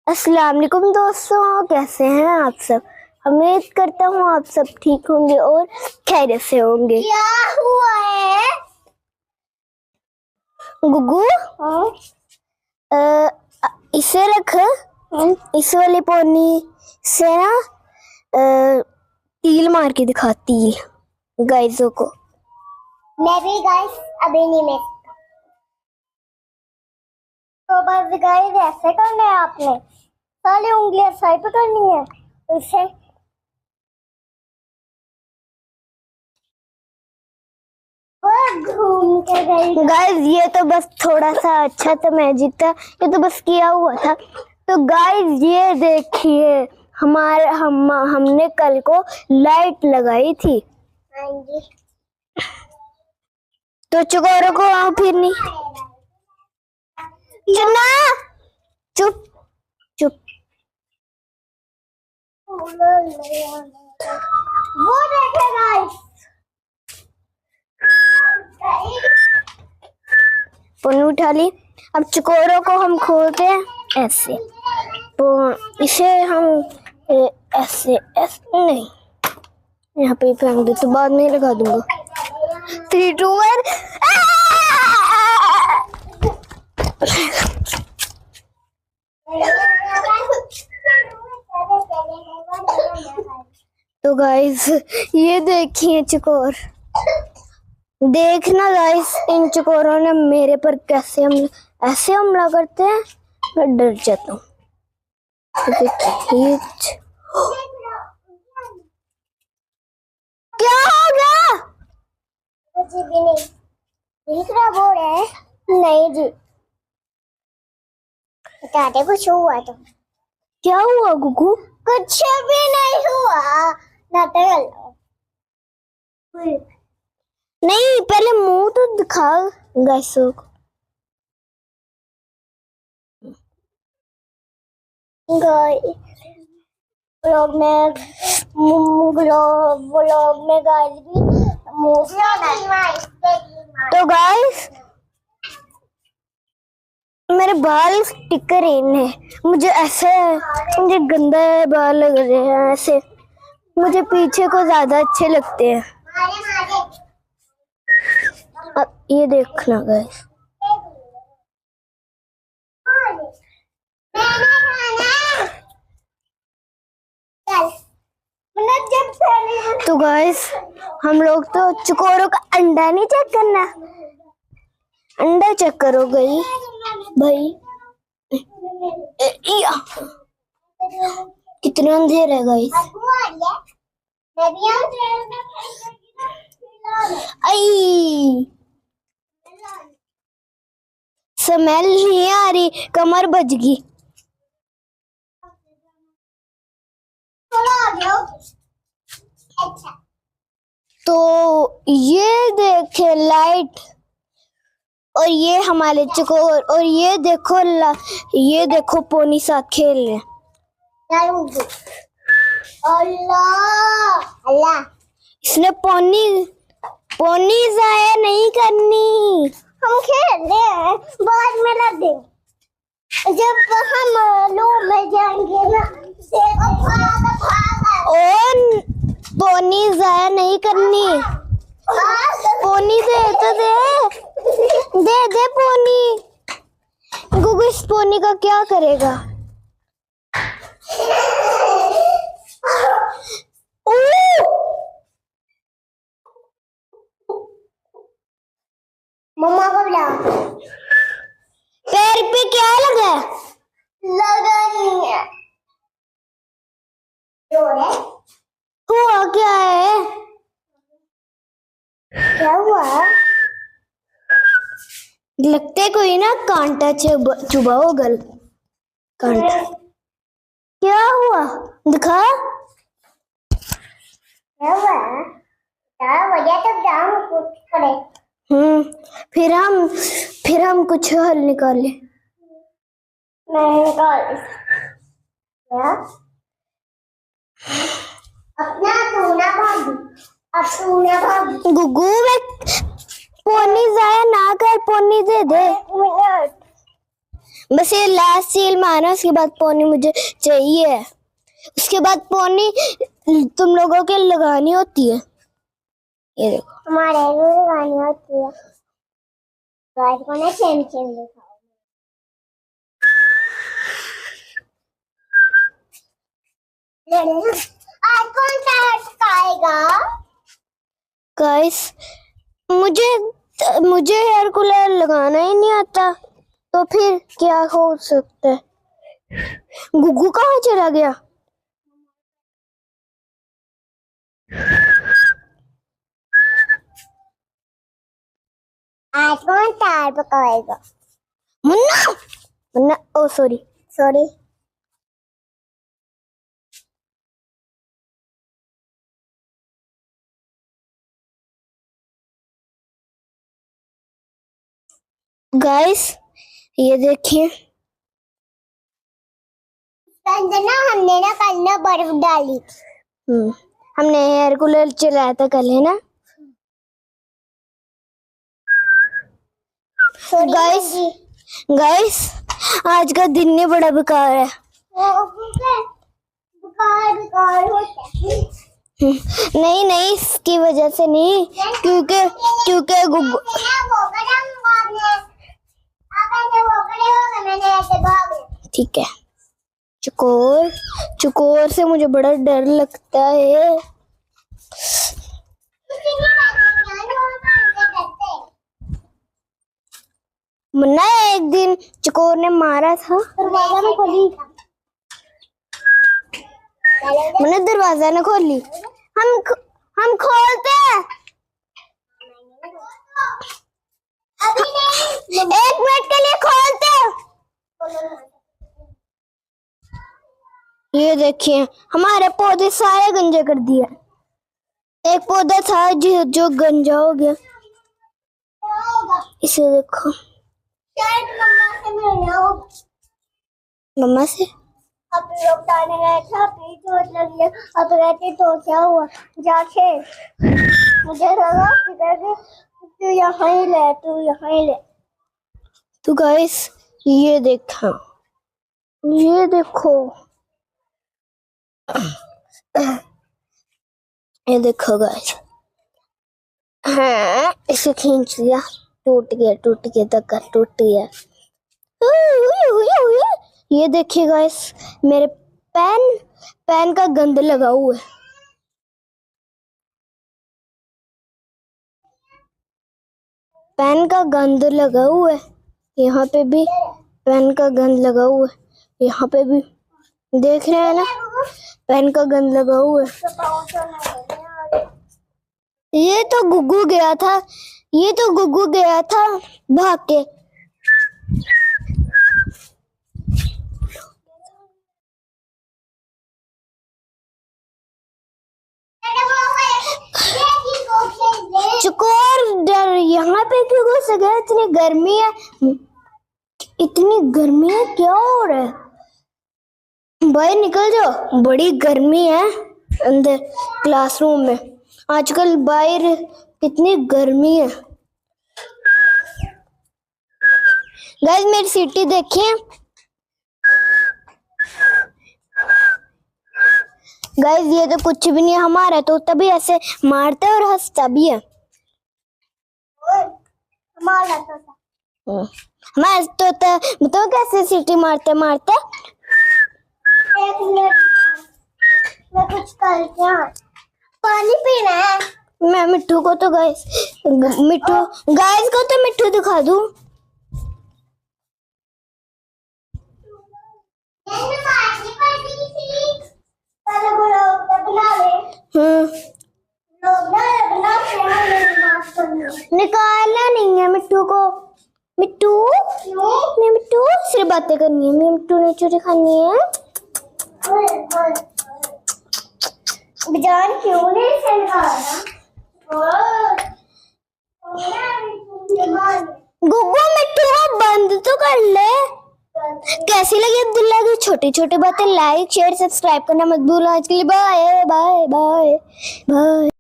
अस्सलाम वालेकुम दोस्तों, कैसे हैं आप सब। उम्मीद करता हूँ आप सब ठीक होंगे और खैरियत से होंगे। क्या हुआ है गुगू? इसे रख। इस वाली पोनी से ना तील मार के दिखा, तील गाइसों को। मैं भी गाइस अभी नहीं मैं तो बस गाइस ऐसे करना है आपने, सारी उंगलियां साइड पे करनी है इसे। घूम के गई गाइस ये तो बस थोड़ा सा अच्छा था, मैजिक था, ये तो बस किया हुआ था। तो गाइस ये देखिए, हमने कल को लाइट लगाई थी। हाँ जी। तो चकोरों को वहां फिरनी। चुना चुप चुप। वो देखे गाइस, पुन उठा ली। अब चकोरों को हम खोलते हैं ऐसे, तो इसे हम ऐसे ऐसे नहीं, यहाँ पे फेंक दे तो बाद में लगा दूंगा। 3, 2, 1। तो गाइस ये देखिए चकोर, देखना गाइस इन चकोरों ने मेरे पर कैसे ऐसे हमला करते हैं, मैं डर जाता हूँ। क्या हो गया? कुछ भी नहीं, दूसरा बोल है नहीं जी, बताते कुछ हुआ तो। क्या हुआ गुगू? कुछ भी नहीं हुआ, नाटक। नहीं, पहले मुंह तो दिखा गाइसों को। व्लॉग में गाइस भी तो गाइस मेरे बाल टिकर इन है, मुझे ऐसे, मुझे गंदा बाल लग रहे हैं ऐसे, मुझे पीछे को ज्यादा अच्छे लगते हैं। अब ये देखना गाइस, तो गाइस हम लोग तो चकोरों का अंडा नहीं चेक करना, अंडा चेक करो गई भाई। कितना अंधेरा है गाइस। आई स्मेल नहीं आ रही, कमर बज गई। तो ये देखे लाइट, और ये हमारे चकोर, और ये देखो पोनी साथ खेल रहे। अल्लाह इसने पोनी जाया नहीं करनी। हम खेल रहे हैं, बाद में लग देंगे जब हम लूप में जाएंगे ना। और पोनी जाया नहीं करनी, पोनी दे तो दे पोनी। गुगु इस पोनी का क्या करेगा? मम्मा को बुला। पैर पे क्या लगा? लगा नहीं है। हुआ क्या है? क्या हुआ? लगते कोई ना कांटा चुभा हो गल कांटा। क्या हुआ दिखा। क्या हुआ? वजह तो दाम कुछ करे। फिर हम कुछ हल निकाले। मैं निकाल क्या? अपना तूना भाग गुगू में पोनी जाया ना कर, पोनी दे दे। बस ये लास्ट सील मारना, उसके बाद पोनी मुझे चाहिए। उसके बाद पोनी तुम लोगों के लगानी होती है। ये देखो हमारे भी लगानी होती है। गाइस को ना सेम सेम दिखाओ। आज कौन सा हटकाएगा? गाइस मुझे हेयर कूलर लगाना ही नहीं आता, तो फिर क्या हो सकता है? गुग्गू कहाँ चला गया? आज कौन तार पकाएगा? मुन्ना मुन्ना, ओ सॉरी। गाइस ये देखिए, हमने ना कल ना बर्फ डाली। हमने हेयर कूलर चलाया था कल, है ना गाइस आज का दिन नहीं बड़ा बेकार है। बेकार होता है। नहीं इसकी वजह से नहीं, क्योंकि गुग्गू ठीक है। चकोर से मुझे बड़ा डर लगता है। मुन्ना एक दिन चकोर ने मारा था। दरवाजा में खोली। मैंने दरवाजा न खोली। हम खोलते हैं। अभी नहीं। 1 मिनट के लिए खोलते हैं। ये देखिए हमारे पौधे सारे गंजे कर दिए। एक पौधा था जो गंजा हो गया। इसे देखो। मम्मा से अब लोग डालने गए थे, अपनी चोट लगी है। अब रहते तो क्या हुआ? जाके मुझे लगा कि तू यहाँ ही ले। तो गाइस ये देखो ये देखो गाइस। हाँ इसे खींच लिया, टूट गया धक्का टूट गया। ये देखिए गाइस, मेरे पेन का गंद लगा हुआ है। पेन का गंद लगा हुआ है, यहाँ पे भी पेन का गंद लगा हुआ है, यहाँ पे भी देख रहे हैं ना, पेन का गंद लगा हुआ है। ये तो गुग्गू गया था भाग के। चकोर डर यहाँ पे क्यों घुस गया? इतनी गर्मी है, क्या हो रहा है? बाहर निकल जाओ, बड़ी गर्मी है अंदर क्लासरूम में। आजकल बाहर कितनी गर्मी है। गाइस मेरी सीटी देखिए। गाइस ये तो कुछ भी नहीं है, हमारा तो तभी ऐसे मारता है और हंसता भी है। हमारा तो कैसे सीटी मारते। 1 मिनट मैं कुछ करके पानी पीना है। मैं मिट्टू को तो गाइस को मिट्टू दिखा दूं। निकालना नहीं है मिट्टू को। मिट्टू सिर्फ बातें करनी है। मिट्टू ने चोरी खानी है। जान क्यों नहीं गुग्गू मिट्टू को बंद तो कर ले। कैसी लगी अब्दुल्ला की छोटी छोटी बातें? लाइक शेयर सब्सक्राइब करना मत भूलो। आज के लिए बाय बाय बाय बाय।